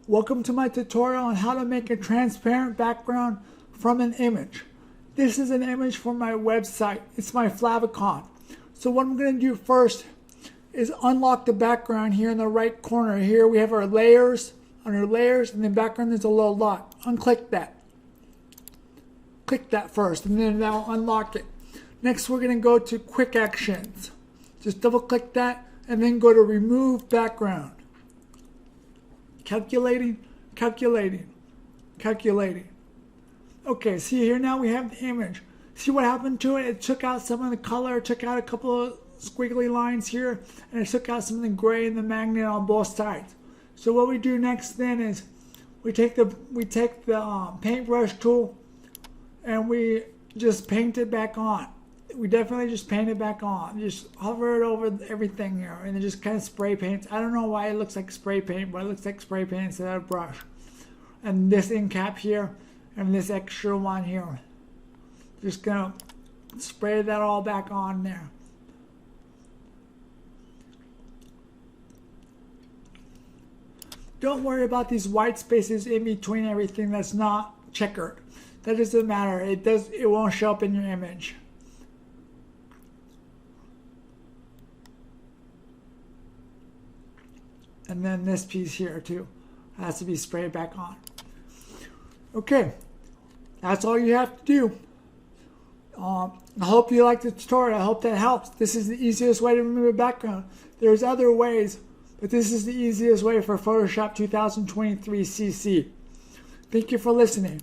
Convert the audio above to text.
Welcome to my tutorial on how to make a transparent background from an image. This is an image from my website. It's my favicon. So what I'm going to do first is unlock the background here in the right corner. Here we have our layers. Under layers and then background there's a little dot. Unclick that. Click that first and then that'll unlock it. Next we're going to go to quick actions. Just double click that and then go to remove background. Calculating, calculating, calculating. Okay, see here now we have the image. See what happened to it? It took out some of the color, took out a couple of squiggly lines here, and it took out some of the gray and the magnet on both sides. So what we do next then is we take the paintbrush tool and we just paint it back on. We definitely just paint it back on. Just hover it over everything here and it just kind of spray paints. I don't know why it looks like spray paint, but it looks like spray paint instead of brush. And this end cap here and this extra one here. Just gonna spray that all back on there. Don't worry about these white spaces in between everything that's not checkered. That doesn't matter. It won't show up in your image. And then this piece here too has to be sprayed back on. Okay, that's all you have to do. I hope you liked the tutorial. I hope that helps. This is the easiest way to remove a background. There's other ways, but this is the easiest way for Photoshop 2023 CC. Thank you for listening.